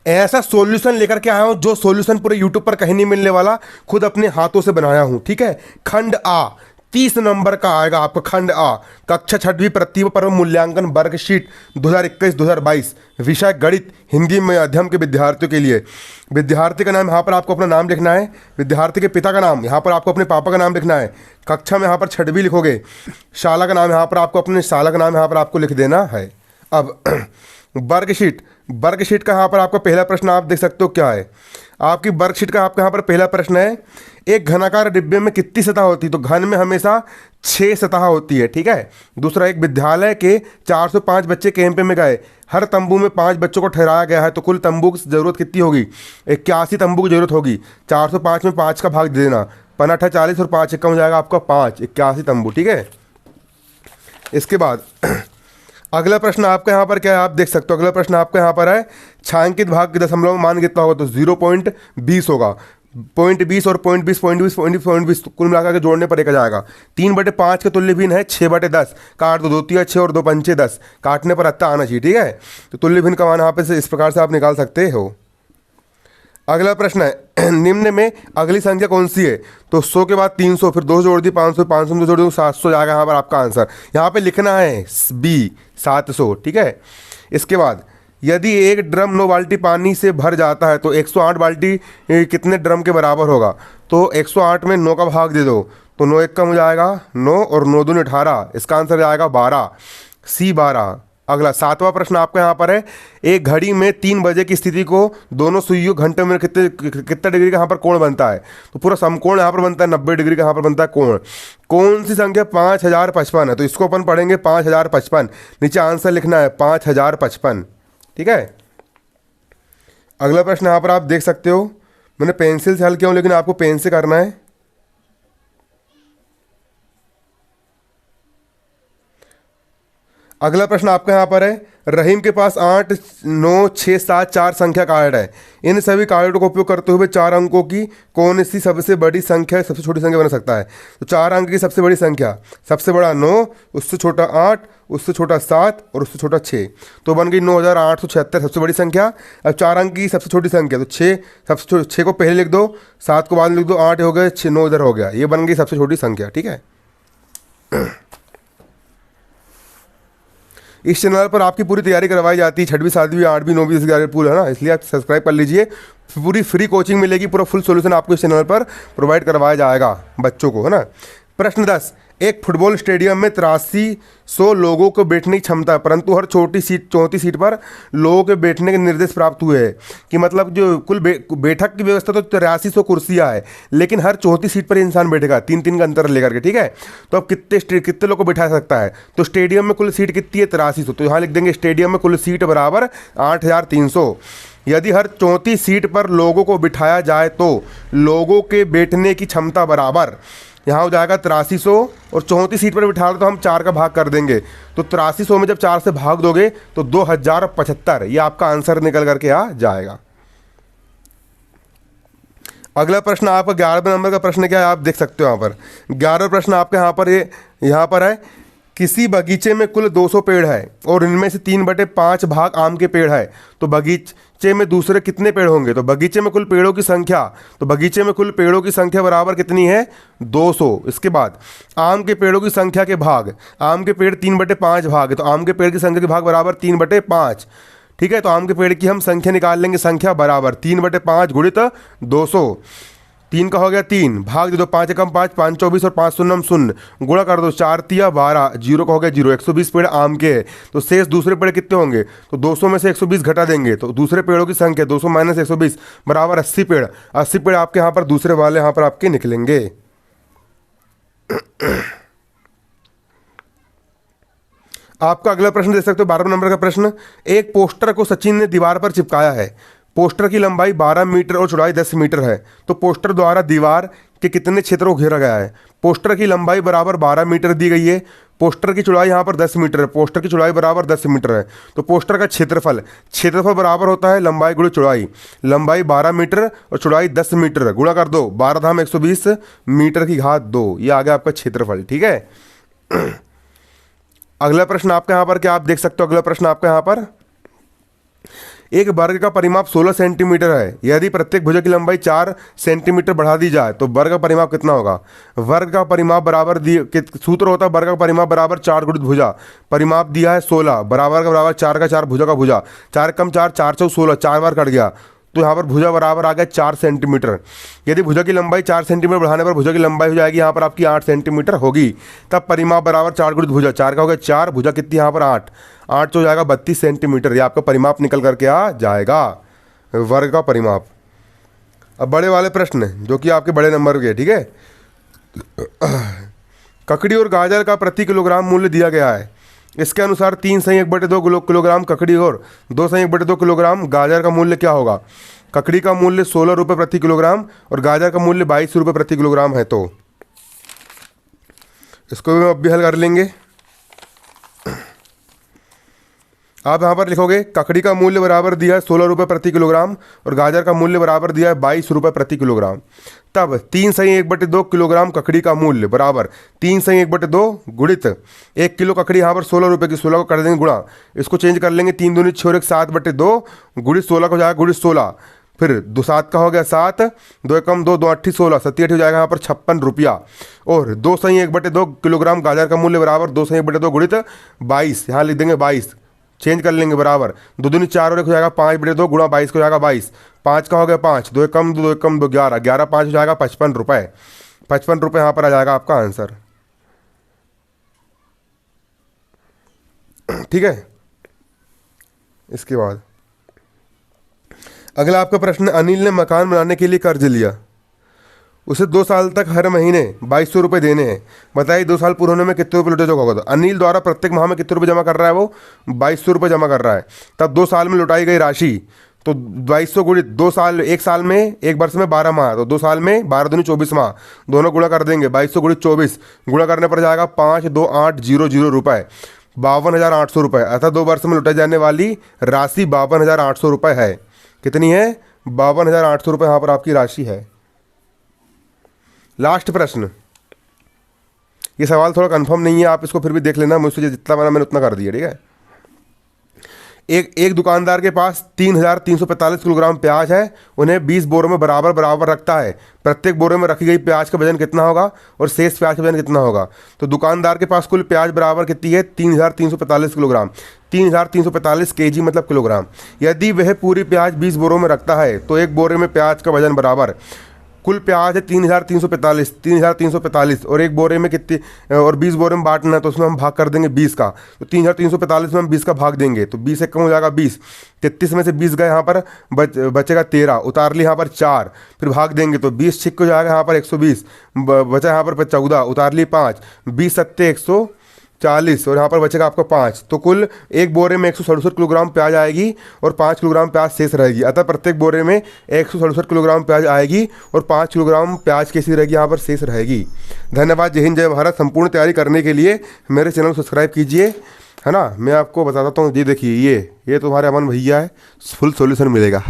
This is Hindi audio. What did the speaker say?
ऐसा सॉल्यूशन लेकर के आया हूं जो सॉल्यूशन पूरे यूट्यूब पर कहीं नहीं मिलने वाला, खुद अपने हाथों से बनाया हूं। ठीक है, खंड आ 30 नंबर का आएगा आपका, खंड आ, कक्षा 6वीं प्रतिभा पर्व मूल्यांकन वर्कशीट 2021-2022, विषय गणित, हिंदी में अध्ययन के विद्यार्थियों के लिए। विद्यार्थी का नाम यहाँ पर आपको अपना नाम लिखना है, विद्यार्थी के पिता का नाम यहाँ पर आपको अपने पापा का नाम लिखना है, कक्षा में यहाँ पर 6वीं लिखोगे, शाला का नाम यहाँ पर आपको अपने शाला का नाम यहाँ पर आपको लिख देना है। अब वर्कशीट का यहाँ पर आपका पहला प्रश्न आप देख सकते हो क्या है। आपकी वर्कशीट का आपका यहाँ पर पहला प्रश्न है, एक घनाकार डिब्बे में कितनी सतह होती है? तो घन में हमेशा 6 सतह होती है। ठीक है। दूसरा, एक विद्यालय के 405 बच्चे कैंप में गए, हर तंबू में 5 बच्चों को ठहराया गया है, तो कुल तंबू की जरूरत कितनी होगी? 81 तंबू की जरूरत होगी। 405 में 5 का भाग दे देना, 5 40 और 5 कम हो जाएगा आपका 5, 81 तंबू। ठीक है। इसके बाद अगला प्रश्न आपका यहाँ पर क्या है, आप देख सकते हो। अगला प्रश्न आपका यहाँ पर है, छायांकित भाग के दशमलव मान कितना होगा? तो 0.20 होगा। 0.20 और 0.20 कुल मिलाकर के जोड़ने पर एक आ जाएगा। 3/5 के तुल्य भिन्न है 6/10, काट दो, 2 तिया 6 और 2 पंचे 10, काटने पर अत्ता आना चाहिए। ठीक है। तो तुल्य भिन्न का मान यहाँ पे से इस प्रकार से आप निकाल सकते हो। अगला प्रश्न है, निम्न में अगली संख्या कौन सी है? तो 100 के बाद 300, फिर 2 जोड़ दी 500, 500 में 2 जोड़ दी 700 जाएगा यहाँ पर आपका आंसर। यहाँ पे लिखना है बी 700। ठीक है। इसके बाद, यदि एक ड्रम 9 बाल्टी पानी से भर जाता है तो 108 बाल्टी कितने ड्रम के बराबर होगा? तो 108 में 9 का भाग दे दो, तो 9 1 कम हो जाएगा 9 और 9 दूनी 18, इसका आंसर जाएगा 12, सी 12। अगला 7वां प्रश्न आपका यहाँ पर है, एक घड़ी में 3 बजे की स्थिति को दोनों सुइयों घंटे में कितने डिग्री का यहाँ पर कोण बनता है? तो पूरा समकोण यहाँ पर बनता है 90 डिग्री का यहाँ पर बनता है कोण। कौन सी संख्या 5055 है? तो इसको अपन पढ़ेंगे 5055, नीचे आंसर लिखना है 5055। ठीक है। अगला प्रश्न यहाँ पर आप देख सकते हो, मैंने पेंसिल से हल किया हूँ लेकिन आपको पेन से करना है। अगला प्रश्न आपका यहाँ पर है, रहीम के पास 8 9 6 7 4 संख्या कार्ड है, इन सभी कार्डों का उपयोग करते हुए 4 अंकों की कौन सी सबसे बड़ी संख्या सबसे छोटी संख्या बन सकता है? तो 4 अंक की सबसे बड़ी संख्या, सबसे बड़ा 9, उससे छोटा 8, उससे छोटा 7 और उससे छोटा 6, तो बन गई 9876 सबसे बड़ी संख्या। अब 4 अंक की सबसे छोटी संख्या, तो 6 सबसे 6 को पहले लिख दो, 7 को बाद में लिख दो, 8 हो गए, 6 9 इधर हो गया, ये बन गई सबसे छोटी संख्या। ठीक है। इस चैनल पर आपकी पूरी तैयारी करवाई जाती है, 6वीं 7वीं 8वीं 9वीं 10वीं पूरा, है ना, इसलिए आप सब्सक्राइब कर लीजिए। पूरी फ्री कोचिंग मिलेगी, पूरा फुल सॉल्यूशन आपको इस चैनल पर प्रोवाइड करवाया जाएगा बच्चों को, है ना। प्रश्न 10, एक फुटबॉल स्टेडियम में 8300 लोगों को बैठने की क्षमता है, परंतु हर चौथी सीट पर लोगों के बैठने के निर्देश प्राप्त हुए हैं। कि मतलब जो कुल बैठक की व्यवस्था तो 8300 कुर्सियाँ है, लेकिन हर चौथी सीट पर इंसान बैठेगा, 3-3 का अंतर लेकर के। ठीक है। तो अब कितने लोग को बैठा सकता है? तो स्टेडियम में कुल सीट कितनी है? 8300, तो यहाँ लिख देंगे स्टेडियम में कुल सीट बराबर 8300। यदि हर चौथी सीट पर लोगों को बिठाया जाए तो लोगों के बैठने की क्षमता बराबर, यहाँ हो जाएगा 8300, और चौथी सीट पर बिठा दो तो हम 4 का भाग कर देंगे, तो 8300 में जब 4 से भाग दोगे तो 2075, ये आपका आंसर निकल करके आ जाएगा। अगला प्रश्न आपका 11वें नंबर का प्रश्न क्या है, आप देख सकते हो यहाँ पर। 11वां प्रश्न आपका यहाँ पर है, किसी बगीचे में कुल 200 पेड़ है और इनमें से 3/5 भाग आम के पेड़ है, तो बगीचे में दूसरे कितने पेड़ होंगे? तो बगीचे में कुल पेड़ों की संख्या, तो बगीचे में कुल पेड़ों की संख्या बराबर कितनी है? 200। इसके बाद आम के पेड़ों की संख्या के भाग, आम के पेड़ 3/5 भाग है, तो आम के पेड़ की संख्या के भाग बराबर 3/5। ठीक है। तो आम के पेड़ की हम संख्या निकाल लेंगे, संख्या बराबर 3/5 गुणित 200, 3 का हो गया 3, भाग दे दो, 5 कम 5, 5 24 और 5 शून्य 0, गुणा कर दो, 4 तिया 12, 0 का हो गया 0। 120 पेड़ आम के हैं, तो शेष दूसरे पेड़ कितने होंगे? तो 200 में से 120 घटा देंगे, तो दूसरे पेड़ों की संख्या 200 - 120 बराबर 80 पेड़। 80 पेड़ आपके यहाँ पर दूसरे वाले यहाँ पर आपके निकलेंगे। आपका अगला प्रश्न देख सकते हो, 12वें नंबर का प्रश्न, एक पोस्टर को सचिन ने दीवार पर चिपकाया है, पोस्टर की लंबाई 12 मीटर और चौड़ाई 10 मीटर है, तो पोस्टर द्वारा दीवार के कितने क्षेत्रों को घेरा गया है? पोस्टर की लंबाई बराबर 12 मीटर दी गई है, पोस्टर की चौड़ाई यहाँ पर 10 मीटर है, पोस्टर की चौड़ाई बराबर 10 मीटर है, तो पोस्टर का क्षेत्रफल बराबर होता है लंबाई गुणा चौड़ाई, लंबाई 12 मीटर और चौड़ाई 10 मीटर, गुणा कर दो, 12 धाम 120 मीटर की घात 2, ये आ गया आपका क्षेत्रफल। ठीक है। अगला प्रश्न आपका यहाँ पर क्या आप देख सकते हो, अगला प्रश्न आपका यहाँ पर, एक वर्ग का परिमाप 16 सेंटीमीटर है। यदि प्रत्येक भुजा की लंबाई 4 सेंटीमीटर बढ़ा दी जाए तो वर्ग का परिमाप कितना होगा? वर्ग का परिमाप बराबर सूत्र होता है वर्ग का परिमाप बराबर 4 गुणित भुजा। परिमाप दिया है 16, बराबर का बराबर 4 का 4, भुजा का भुजा, 4 कम 4, 4 चौक 16, 4 बार कट गया तो यहाँ पर भुजा बराबर आ गया 4 सेंटीमीटर। यदि भुजा की लंबाई 4 सेंटीमीटर बढ़ाने पर भुजा की लंबाई हो जाएगी यहाँ पर आपकी 8 सेंटीमीटर होगी। तब परिमाप बराबर 4 गुणित भुजा, 4 का हो गया 4, भुजा कितनी यहाँ पर 8, 8 तो हो जाएगा 32 सेंटीमीटर। ये आपका परिमाप निकल करके आ जाएगा, वर्ग का परिमाप। अब बड़े वाले प्रश्न जो कि आपके बड़े नंबर के, ठीक है। ककड़ी और गाजर का प्रति किलोग्राम मूल्य दिया गया है। इसके अनुसार 3/1/2 किलोग्राम ककड़ी और 2/1/2 किलोग्राम गाजर का मूल्य क्या होगा? ककड़ी का मूल्य 16 रुपये प्रति किलोग्राम और गाजर का मूल्य 22 रुपये प्रति किलोग्राम है। तो इसको भी हम अब भी हल कर लेंगे। आप यहाँ पर लिखोगे ककड़ी का मूल्य बराबर दिया है 16 रुपये प्रति किलोग्राम और गाजर का मूल्य बराबर दिया है 22 रुपये प्रति किलोग्राम। तब 3/1/2 किलोग्राम ककड़ी का मूल्य बराबर 3/1/2 गुणित 1 किलो ककड़ी यहाँ पर 16 रुपये की, 16 को कर देंगे गुणा, इसको चेंज कर लेंगे 3 दूनी 6 और 7/2 गुणित 16 को जाएगा गुणित 16, फिर 2 7 का हो गया 7, 2 कम 2, 2 8 16, 27 हो जाएगा यहाँ पर 56 रुपया। और 2/1/2 किलोग्राम गाजर का मूल्य बराबर 2/1/2 गुणित 22, यहाँ लिख देंगे 22, चेंज कर लेंगे बराबर 2 दूनी 4 और 1 हो जाएगा 5/2 गुणा 22 को जाएगा 22, 5 का हो गया 5, 2 कम 2, 2 कम 2 11, 11 5 हो जाएगा 55 रुपये। 55 रुपये यहाँ पर आ जाएगा आपका आंसर, ठीक है। इसके बाद अगला आपका प्रश्न, अनिल ने मकान बनाने के लिए कर्ज लिया। उसे 2 साल तक हर महीने 2200 रुपये देने हैं। बताइए 2 साल पूरे होने में कितने रुपये लौटे होगा? तो अनिल द्वारा प्रत्येक माह में कितने रुपये जमा कर रहा है? वो 2200 रुपये जमा कर रहा है। तब 2 साल में लौटाई गई राशि, तो 2200 गुणित 2 साल, 1 साल में, 1 वर्ष में 12 माह, तो 2 साल में 12 दूनी 24 माह, दोनों गुणा कर देंगे। 2200 गुणित 24 गुणा करने पर जाएगा 52800 रुपये, 52,800 रुपये। अतः 2 वर्ष में लौटाई जाने वाली राशि 52,800 रुपये है। कितनी है? 52,800 रुपये यहाँ पर आपकी राशि है। लास्ट प्रश्न, ये सवाल थोड़ा कंफर्म नहीं है, आप इसको फिर भी देख लेना, मुझसे जितना बना मैंने उतना कर दिया, ठीक है। एक दुकानदार के पास 3,345 किलोग्राम प्याज है, उन्हें 20 बोरों में बराबर बराबर रखता है। प्रत्येक बोरे में रखी गई प्याज का वजन कितना होगा और शेष प्याज का वजन कितना होगा? तो दुकानदार के पास कुल प्याज बराबर कितनी है? 3,345 किलोग्राम। 3,345 केजी मतलब किलोग्राम। यदि वह पूरी प्याज 20 बोरों में रखता है तो एक बोरे में प्याज का वजन बराबर, कुल प्याज है 3,345 और एक बोरे में कितनी, और 20 बोरे में बांटना है तो उसमें हम भाग कर देंगे 20 का। तो 3,345 में हम 20 का भाग देंगे तो 20 से कम हो जाएगा 20, 33 में से 20 गए यहाँ पर बचेगा 13, उतार ली यहाँ पर 4, फिर भाग देंगे तो 20 छिक हो जाएगा यहाँ पर 120, बचा यहाँ पर 14, उतार ली 5, 20 सत्ते 140 और यहाँ पर बचेगा आपका 5। तो कुल एक बोरे में 167 किलोग्राम प्याज आएगी और 5 किलोग्राम प्याज शेष रहेगी। अतः प्रत्येक बोरे में 167 किलोग्राम प्याज आएगी और 5 किलोग्राम प्याज कैसी रहेगी? यहाँ पर शेष रहेगी। धन्यवाद। जय हिंद, जय भारत। संपूर्ण तैयारी करने के लिए मेरे चैनल को सब्सक्राइब कीजिए, है ना। मैं आपको बताता हूँ, ये देखिए, ये तुम्हारे अमन भैया है, फुल सॉल्यूशन मिलेगा।